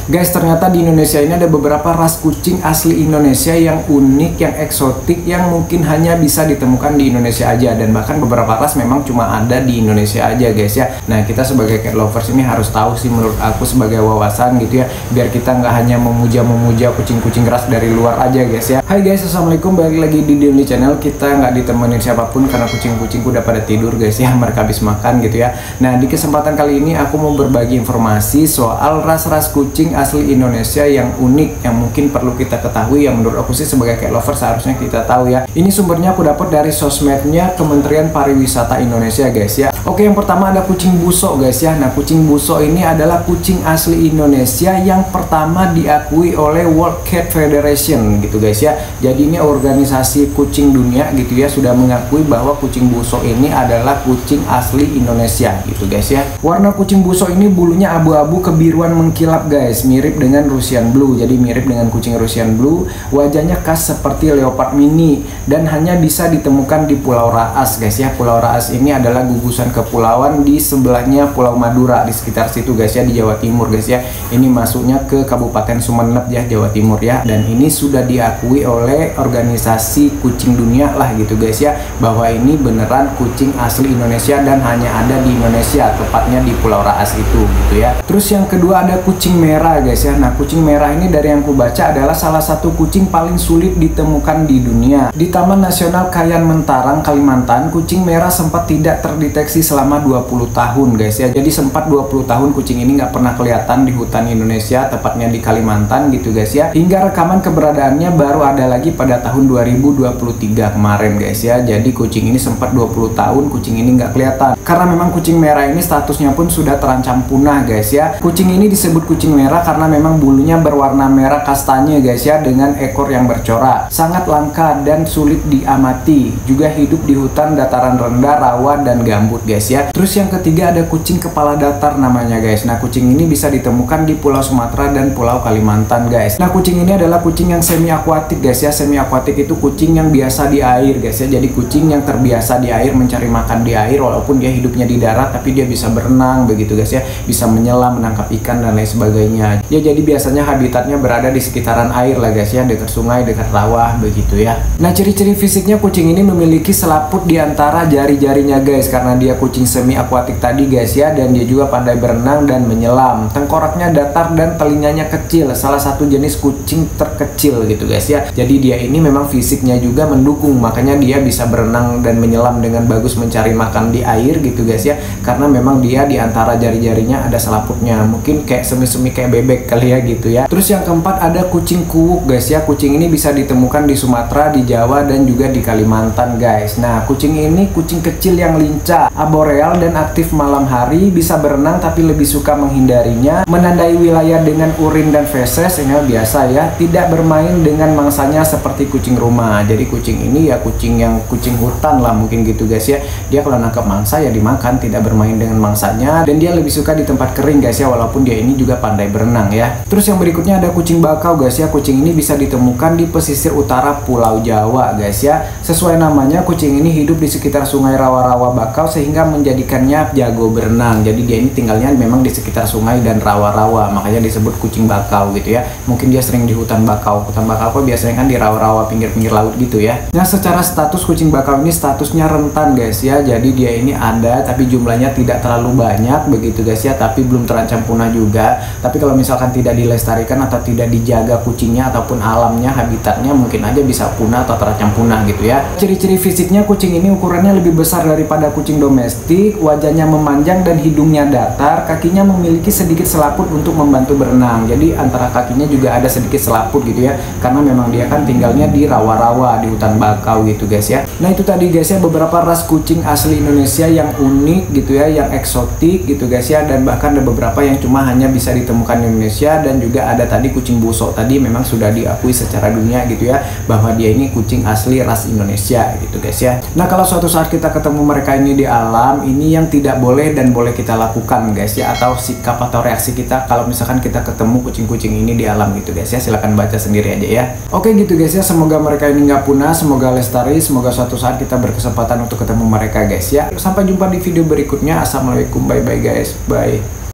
Guys, ternyata di Indonesia ini ada beberapa ras kucing asli Indonesia yang unik, yang eksotik, yang mungkin hanya bisa ditemukan di Indonesia aja. Dan bahkan beberapa ras memang cuma ada di Indonesia aja guys ya. Nah, kita sebagai cat lovers ini harus tahu sih, menurut aku sebagai wawasan gitu ya, biar kita nggak hanya memuja-memuja kucing-kucing ras dari luar aja guys ya. Hai guys, assalamualaikum, balik lagi di Daily Channel. Kita nggak ditemenin siapapun karena kucing-kucingku udah pada tidur guys ya, mereka habis makan gitu ya. Nah, di kesempatan kali ini aku mau berbagi informasi soal ras-ras kucing asli Indonesia yang unik, yang mungkin perlu kita ketahui, yang menurut aku sih sebagai cat lover seharusnya kita tahu ya. Ini sumbernya aku dapat dari sosmednya Kementerian Pariwisata Indonesia guys ya. Oke, yang pertama ada kucing busok guys ya. Nah, kucing busok ini adalah kucing asli Indonesia yang pertama diakui oleh World Cat Federation gitu guys ya. Jadi ini organisasi kucing dunia gitu ya, sudah mengakui bahwa kucing busok ini adalah kucing asli Indonesia gitu guys ya. Warna kucing busok ini bulunya abu-abu kebiruan mengkilap guys, mirip dengan Russian Blue. Jadi mirip dengan kucing Russian Blue. Wajahnya khas seperti leopard mini dan hanya bisa ditemukan di Pulau Raas guys ya. Pulau Raas ini adalah gugusan kepulauan di sebelahnya Pulau Madura, di sekitar situ guys ya, di Jawa Timur guys ya. Ini masuknya ke Kabupaten Sumeneb ya, Jawa Timur ya. Dan ini sudah diakui oleh organisasi kucing dunia lah gitu guys ya, bahwa ini beneran kucing asli Indonesia dan hanya ada di Indonesia, tepatnya di Pulau Raas itu gitu ya. Terus yang kedua ada kucing merah guys ya. Nah, kucing merah ini dari yang ku baca adalah salah satu kucing paling sulit ditemukan di dunia. Di Taman Nasional Kayan Mentarang, Kalimantan, kucing merah sempat tidak terdeteksi selama 20 tahun guys ya. Jadi sempat 20 tahun kucing ini nggak pernah kelihatan di hutan Indonesia, tepatnya di Kalimantan gitu guys ya. Hingga rekaman keberadaannya baru ada lagi pada tahun 2023 kemarin guys ya. Jadi kucing ini sempat 20 tahun kucing ini nggak kelihatan. Karena memang kucing merah ini statusnya pun sudah terancam punah guys ya. Kucing ini disebut kucing merah karena memang bulunya berwarna merah kastanye guys ya, dengan ekor yang bercorak. Sangat langka dan sulit diamati. Juga hidup di hutan dataran rendah, rawa dan gambut guys ya. Terus yang ketiga ada kucing kepala datar namanya guys. Nah, kucing ini bisa ditemukan di Pulau Sumatera dan Pulau Kalimantan guys. Nah, kucing ini adalah kucing yang semi akuatik guys ya. Semi akuatik itu kucing yang biasa di air guys ya. Jadi kucing yang terbiasa di air, mencari makan di air, walaupun dia hidupnya di darat tapi dia bisa berenang begitu guys ya. Bisa menyelam, menangkap ikan dan lain sebagainya. Ya, jadi biasanya habitatnya berada di sekitaran air lah guys ya, dekat sungai, dekat rawa begitu ya. Nah, ciri-ciri fisiknya kucing ini memiliki selaput di antara jari-jarinya guys, karena dia kucing semi akuatik tadi guys ya, dan dia juga pandai berenang dan menyelam. Tengkoraknya datar dan telinganya kecil, salah satu jenis kucing terkecil gitu guys ya. Jadi dia ini memang fisiknya juga mendukung, makanya dia bisa berenang dan menyelam dengan bagus, mencari makan di air gitu guys ya, karena memang dia di antara jari-jarinya ada selaputnya, mungkin kayak semi-semi kayak bebek kali ya gitu ya. Terus yang keempat ada kucing kuwuk guys ya. Kucing ini bisa ditemukan di Sumatera, di Jawa dan juga di Kalimantan guys. Nah, kucing ini kucing kecil yang lincah, arboreal dan aktif malam hari, bisa berenang tapi lebih suka menghindarinya, menandai wilayah dengan urin dan feses, ini biasa ya. Tidak bermain dengan mangsanya seperti kucing rumah. Jadi kucing ini ya kucing hutan lah mungkin gitu guys ya. Dia kalau nangkap mangsa ya dimakan, tidak bermain dengan mangsanya, dan dia lebih suka di tempat kering guys ya, walaupun dia ini juga pandai berenang ya. Terus yang berikutnya ada kucing bakau guys ya. Kucing ini bisa ditemukan di pesisir utara Pulau Jawa guys ya. Sesuai namanya, kucing ini hidup di sekitar sungai rawa-rawa bakau sehingga menjadikannya jago berenang. Jadi dia ini tinggalnya memang di sekitar sungai dan rawa-rawa, makanya disebut kucing bakau gitu ya. Mungkin dia sering di hutan bakau. Hutan bakau apa biasanya kan di rawa-rawa pinggir-pinggir laut gitu ya. Nah, secara status kucing bakau ini statusnya rentan guys ya. Jadi dia ini ada tapi jumlahnya tidak terlalu banyak begitu guys ya, tapi belum terancam punah juga. Tapi kalau misalkan tidak dilestarikan atau tidak dijaga kucingnya ataupun alamnya, habitatnya, mungkin aja bisa punah atau terancam punah gitu ya. Ciri-ciri fisiknya, kucing ini ukurannya lebih besar daripada kucing domestik, wajahnya memanjang dan hidungnya datar, kakinya memiliki sedikit selaput untuk membantu berenang. Jadi antara kakinya juga ada sedikit selaput gitu ya, karena memang dia kan tinggalnya di rawa-rawa, di hutan bakau gitu guys ya. Nah, itu tadi guys ya beberapa ras kucing asli Indonesia yang unik gitu ya, yang eksotik gitu guys ya, dan bahkan ada beberapa yang cuma hanya bisa ditemukan di Indonesia. Dan juga ada tadi kucing busok tadi, memang sudah diakui secara dunia gitu ya, bahwa dia ini kucing asli ras Indonesia gitu guys ya. Nah, kalau suatu saat kita ketemu mereka ini di alam, ini yang tidak boleh dan boleh kita lakukan guys ya, atau sikap atau reaksi kita kalau misalkan kita ketemu kucing-kucing ini di alam gitu guys ya. Silahkan baca sendiri aja ya. Oke gitu guys ya, semoga mereka ini nggak punah, semoga lestari, semoga suatu saat kita berkesempatan untuk ketemu mereka guys ya. Sampai jumpa di video berikutnya. Assalamualaikum, bye bye guys, bye.